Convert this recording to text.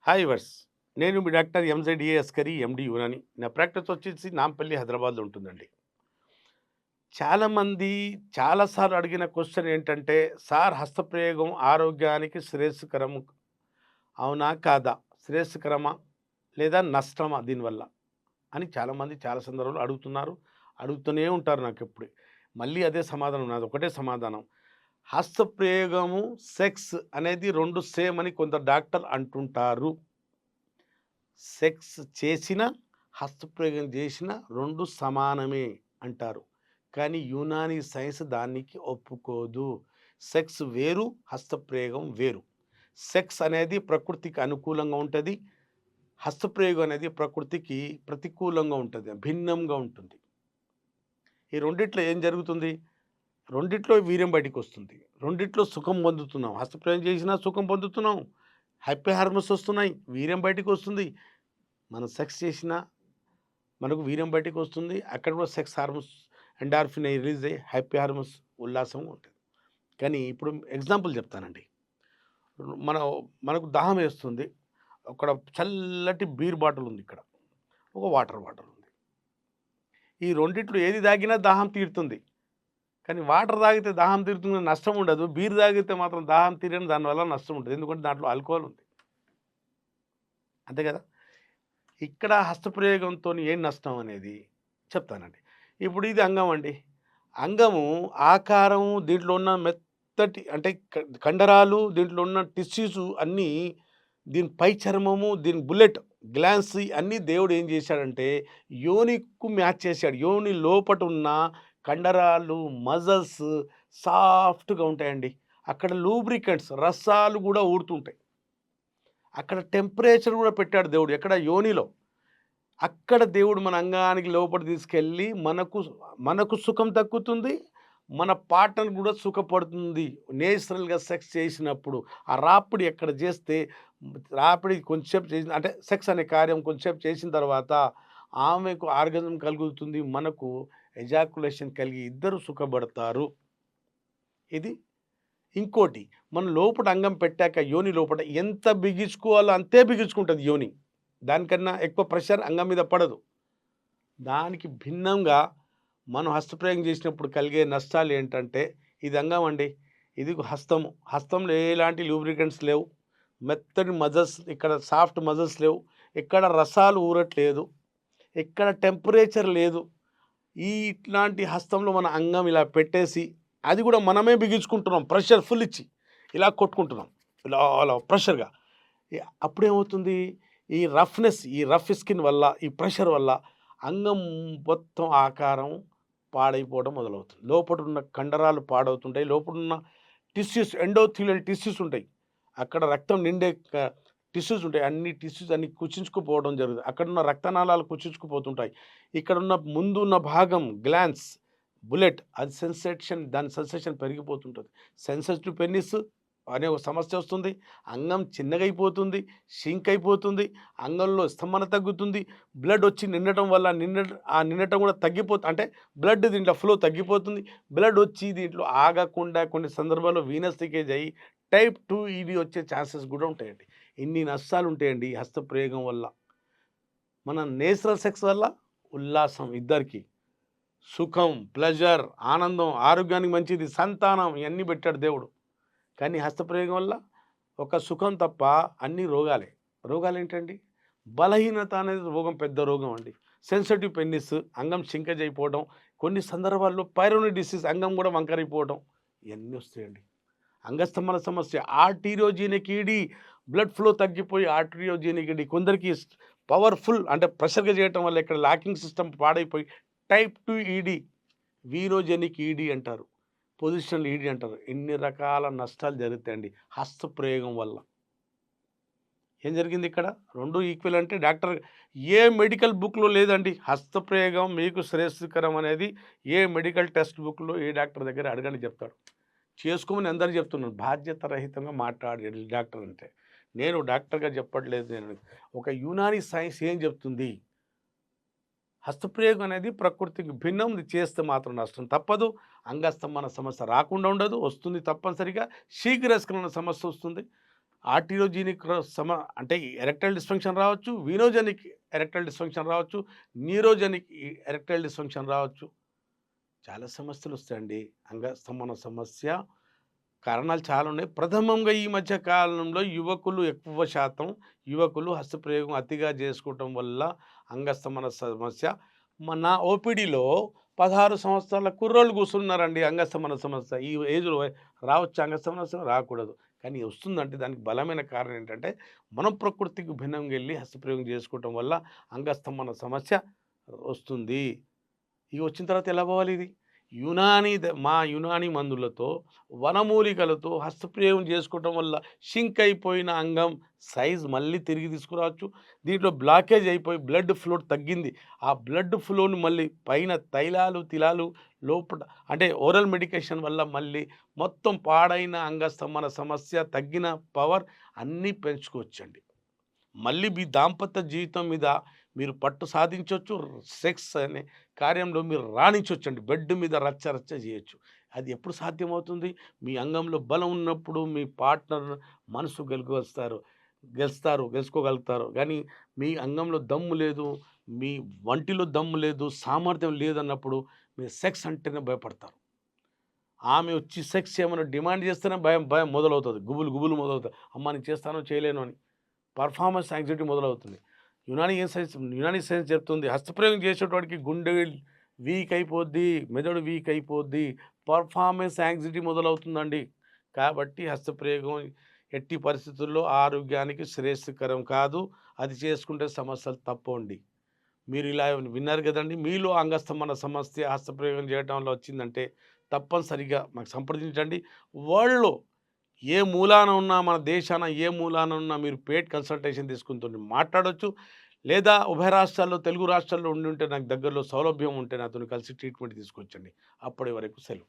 Hi verse. నేను మీ doctor ఎంజెడ్ఏ Askari ఎండి యునాని. నా practice వచ్చేసి నాంపల్లి హైదరాబాద్లో ఉంటుందండి. చాలామంది చాలాసార్లు అడిగిన క్వశ్చన్ ఏంటంటే, సార్ హస్తప్రయోగం ఆరోగ్యానికి శ్రేయస్కరము అవునా కాదా? శ్రేయస్కరమా లేదా నష్టమా దీనివల్ల అని చాలామంది చాలా సందర్భాల్లో అడుగుతున్నారు. అడుగుతూనే ఉంటారు నాకెప్పుడు. మళ్ళీ అదే సమాధానం, నాది ఒకటే సమాధానం. హస్తప్రయోగము సెక్స్ అనేది 2 సేమ్ అని కొందరు డాక్టర్ అంటుంటారు. సెక్స్ చేసిన, హస్తప్రయోగం చేసిన 2 సమానమే అంటారు. కానీ యునాని సైన్స్ దానికి ఒప్పుకోదు. సెక్స్ వేరు, హస్తప్రయోగం వేరు. సెక్స్ అనేది ప్రకృతికి అనుకూలంగా ఉంటది. హస్తప్రయోగం అనేది ప్రకృతికి ప్రతికూలంగా ఉంటది. భిన్నంగా ఉంటుంది. ఈ రెండిట్లో ఏం జరుగుతుంది? రెండిట్లో వీర్యం బయటికొస్తుంది. రెండిట్లో సుఖం పొందుతున్నాం. హస్తప్రయోగం చేసినా సుఖం పొందుతున్నాం. హ్యాపీ హార్మోన్స్ వస్తున్నాయి. వీర్యం బయటికొస్తుంది. మనం సెక్స్ చేసినా మనకు వీర్యం బయటికొస్తుంది. అక్కడ కూడా సెక్స్ హార్మోన్స్ ఎండార్ఫిన్ రిలీజ్ అయ్యి హ్యాపీ హార్మోన్స్ ఉల్లాసంగా ఉంటుంది. కానీ ఇప్పుడు ఎగ్జాంపుల్ చెప్తానండి. మన మనకు దాహం వేస్తుంది. అక్కడ చల్లటి బీర్ బాటిల్ ఉంది ఇక్కడ. ఒక వాటర్ బాటిల్ ఉంది. ఈ రెండిట్లో ఏది తాగినా దాహం తీరుతుంది. కానీ వాటర్ తాగితే దాహం తీరుతుందని నష్టం ఉండదు. బీర్ తాగితే మాత్రం దాహం తీరని దానివల్ల నష్టం ఉంటుంది. ఎందుకంటే దాంట్లో ఆల్కహాల్ ఉంది. అంతే కదా! ఇక్కడ హస్తప్రయోగంతోని ఏం నష్టం అనేది చెప్తానండి. ఇప్పుడు ఇది అంగం అండి. అంగము ఆకారం దీంట్లో ఉన్న మెత్తటి అంటే కండరాలు, దీంట్లో ఉన్న టిష్యూస్ అన్నీ దీని పై చర్మము, దీని బుల్లెట్ గ్లాన్స్ అన్నీ దేవుడు ఏం చేశాడంటే యోనికు మ్యాచ్ చేశాడు. యోని లోపట ఉన్న కండరాలు, మజిల్స్ సాఫ్ట్‌గా ఉంటాయండి. అక్కడ లూబ్రికెంట్స్ రసాలు కూడా ఊరుతుంటాయి. అక్కడ టెంపరేచర్ కూడా పెట్టాడు దేవుడు. ఎక్కడ? యోనిలో. అక్కడ దేవుడు మన అంగానికి లోపట తీసుకెళ్ళి మనకు సుఖం దక్కుతుంది. మన పార్ట్నర్ కూడా సుఖపడుతుంది. నేచురల్‌గా సెక్స్ చేసినప్పుడు. ఆ రాపిడి ఎక్కడ చేస్తే రాపిడి కొంచెంసేపు చేసిన అంటే సెక్స్ అనే కార్యం కొంచెంసేపు చేసిన తర్వాత ఆమెకు ఆర్గాజం కలుగుతుంది. మనకు ఎజాక్యులేషన్ కలిగి ఇద్దరు సుఖపడతారు. ఇది ఇంకోటి మన లోపట అంగం పెట్టాక యోని లోపట ఎంత బిగించుకోవాలో అంతే బిగించుకుంటది యోని. దానికన్నా ఎక్కువ ప్రెషర్ అంగం మీద పడదు. దానికి భిన్నంగా మనం హస్తప్రయోగం చేసినప్పుడు కలిగే నష్టాలు ఏంటంటే, ఇది అంగం అండి. ఇది హస్తము. హస్తంలో ఎలాంటి లూబ్రికెంట్స్ లేవు. మెత్తటి మజిల్స్ ఇక్కడ సాఫ్ట్ మజిల్స్ లేవు. ఎక్కడ రసాలు ఊరట్లేదు. ఎక్కడ టెంపరేచర్ లేదు. ఇట్లాంటి హస్తంలో మన అంగం ఇలా పెట్టేసి, అది కూడా మనమే బిగించుకుంటున్నాం ప్రెషర్ ఫుల్ ఇచ్చి. ఇలా కొట్టుకుంటున్నాం. ఇలా అలా ప్రెషర్‌గా. అప్పుడేమవుతుంది? ఈ రఫ్ స్కిన్ వల్ల, ఈ ప్రెషర్ వల్ల అంగం మొత్తం ఆకారం పాడైపోవడం మొదలవుతుంది. లోపటున్న కండరాలు పాడవుతుంటాయి. లోపటున్న టిష్యూస్ ఎండోథీలియల్ టిష్యూస్ ఉంటాయి. అక్కడ రక్తం నిండే టిష్యూస్ ఉంటాయి. అన్ని టిష్యూస్ అన్నీ కుచించుకుపోవడం జరుగుతుంది. అక్కడున్న రక్తనాళాలు కుచించుకుపోతుంటాయి. ఇక్కడున్న ముందున్న భాగం గ్లాన్స్, బుల్లెట్ అది దాని సెన్సేషన్ పెరిగిపోతుంటది. సెన్సిటివ్ పెనిస్ అనే ఒక సమస్య వస్తుంది. అంగం చిన్నగైపోతుంది, షింక్ అయిపోతుంది, అంగంలో స్తంభన తగ్గుతుంది, బ్లడ్ వచ్చి నిండటం వల్ల నిండటం కూడా అంటే బ్లడ్ దీంట్లో ఫ్లో తగ్గిపోతుంది. బ్లడ్ వచ్చి దీంట్లో ఆగకుండా కొన్ని సందర్భాల్లో వీనస్ లీకేజ్ అయ్యి టైప్ 2 ఈడీ వచ్చే ఛాన్సెస్ కూడా ఉంటాయండి. ఇన్ని నష్టాలు ఉంటాయండి ఈ హస్తప్రయోగం వల్ల. మన నేచురల్ సెక్స్ వల్ల ఉల్లాసం ఇద్దరికీ. సుఖం, ప్లెజర్, ఆనందం, ఆరోగ్యానికి మంచిది, సంతానం ఇవన్నీ పెట్టాడు దేవుడు. కానీ హస్తప్రయోగం వల్ల ఒక సుఖం తప్ప అన్ని రోగాలే. రోగాలేంటండి? బలహీనత అనేది రోగం, పెద్ద రోగం అండి. సెన్సిటివ్ పెనిస్ అంగం షింకేజ్ అయిపోవడం, కొన్ని సందర్భాల్లో పైరోనిక్ డిసీజ్ అంగం కూడా వంకరైపోవడం ఇవన్నీ వస్తాయండి. అంగస్తంభన సమస్య, ఆర్టీరియోజెనిక్ ఈడీ బ్లడ్ ఫ్లో తగ్గిపోయి ఆర్టీరియోజెనిక్ ఈడీ కొందరికి పవర్ఫుల్ అంటే ప్రెషర్‌గా చేయటం వల్ల ఇక్కడ లాకింగ్ సిస్టమ్ పాడైపోయి టైప్ 2 ఈడీ, వీరోజెనిక్ ఈడీ అంటారు. పొజిషనల్ ఈడీ అంటారు. ఎన్ని రకాల నష్టాలు జరుగుతాయండి హస్తప్రయోగం వల్ల. ఏం జరిగింది ఇక్కడ? 2 ఈక్వల్ అంటే డాక్టర్ ఏ మెడికల్ బుక్‌లో లేదండి. హస్తప్రయోగం మీకు శ్రేయస్కరం అనేది ఏ మెడికల్ టెక్స్ట్ బుక్‌లో ఏ డాక్టర్ దగ్గర అడగండి చెప్తాడు. చేసుకోమని అందరికి చెప్తున్నాను. బాధ్యత రహితంగా మాట్లాడే డాక్టర్ అంటే. నేను డాక్టర్‌గా చెప్పట్లేదు నేను. ఒక యునాని సైన్స్ ఏం చెప్తుంది? హస్తప్రయోగం అనేది ప్రకృతికి భిన్నం. ఇది చేస్తే మాత్రం నష్టం తప్పదు. అంగస్తంభన సమస్య రాకుండా ఉండదు. వస్తుంది తప్పనిసరిగా. శీఘ్రస్ఖలన సమస్య వస్తుంది. ఆర్టిరోజెనిక్ అంటే ఎరెక్టైల్ డిస్ఫంక్షన్ రావచ్చు, వీనోజెనిక్ ఎరెక్టైల్ డిస్ఫంక్షన్ రావచ్చు, న్యూరోజెనిక్ ఎరెక్టైల్ డిస్ఫంక్షన్ రావచ్చు. చాలా సమస్యలొస్తాయండి. అంగస్తంభన సమస్య కారణాలు చాలా ఉన్నాయి. ప్రథమంగా ఈ మధ్య కాలంలో ఎక్కువ శాతం యువకులు హస్తప్రయోగం అతిగా చేసుకోవటం వల్ల అంగస్తంభన సమస్య నా ఓపీడీలో 16 సంవత్సరాల కుర్రోళ్ళు కూర్చున్నారండి అంగస్తంభన సమస్య. ఈ ఏజ్‌లో రావచ్చా అంగస్తంభన సమస్య? రాకూడదు. కానీ వస్తుందంటే దానికి బలమైన కారణం ఏంటంటే, మనం ప్రకృతికి భిన్నంగా ఎళ్లి హస్తప్రయోగం చేసుకోవటం వల్ల అంగస్తంభన సమస్య వస్తుంది. ఇగ వచ్చిన తర్వాత ఎలా పోవాలి ఇది? యునానీ మందులతో, వనమూలికలతో హస్తప్రయోగం చేసుకోవటం వల్ల షింక్ అయిపోయిన అంగం సైజ్ మళ్ళీ తిరిగి తీసుకురావచ్చు. దీంట్లో బ్లాకేజ్ అయిపోయి బ్లడ్ ఫ్లో తగ్గింది. ఆ బ్లడ్ ఫ్లోని మళ్ళీ పైన తిలాలు లోపట అంటే ఓరల్ మెడికేషన్ వల్ల మళ్ళీ మొత్తం పాడైన అంగస్తంభన సమస్య, తగ్గిన పవర్ అన్నీ పెంచుకోవచ్చండి. మళ్ళీ మీ దాంపత్య జీవితం మీద మీరు పట్టు సాధించొచ్చు. సెక్స్ అనే కార్యంలో మీరు రాణించొచ్చండి. బెడ్ మీద రచ్చ రచ్చ చేయొచ్చు. అది ఎప్పుడు సాధ్యమవుతుంది? మీ అంగంలో బలం ఉన్నప్పుడు మీ పార్ట్నర్ మనసు గెలుచుకోగలుగుతారు. కానీ మీ అంగంలో దమ్ము లేదు, మీ వంటిలో దమ్ము లేదు, సామర్థ్యం లేదన్నప్పుడు మీరు సెక్స్ అంటేనే భయపడతారు. ఆమె వచ్చి సెక్స్ ఏమైనా డిమాండ్ చేస్తేనే భయం మొదలవుతుంది. గుబులు మొదలవుతాయి. అమ్మ నేను చేస్తానో చేయలేను అని. పర్ఫార్మెన్స్ యాంగ్జైటీ మొదలవుతుంది. యునానీ సైన్స్ చెప్తుంది హస్తప్రయోగం చేసేటోడికి గుండె వీక్ అయిపోద్ది, మెదడు వీక్ అయిపోద్ది, పర్ఫార్మెన్స్ యాంగ్జైటీ మొదలవుతుందండి. కాబట్టి హస్తప్రయోగం ఎట్టి పరిస్థితుల్లో ఆరోగ్యానికి శ్రేయస్కరం కాదు. అది చేసుకుంటే సమస్యలు తప్పవండి. మీరు ఇలా విన్నారు కదండీ! మీలో అంగస్తంభన సమస్య హస్తప్రయోగం చేయటం వల్ల వచ్చిందంటే తప్పనిసరిగా మాకు సంప్రదించండి. వరల్డ్‌లో ఏ మూలాన ఉన్నా, మన దేశాన ఏ మూలాన ఉన్నా మీరు పెయిడ్ కన్సల్టేషన్ తీసుకొని మాట్లాడొచ్చు. లేదా ఉభయ రాష్ట్రాల్లో, తెలుగు రాష్ట్రాల్లో ఉండుంటే నాకు దగ్గరలో సౌలభ్యం ఉంటే నాతోని కలిసి ట్రీట్మెంట్ తీసుకోవచ్చండి. అప్పటి వరకు సెలవు.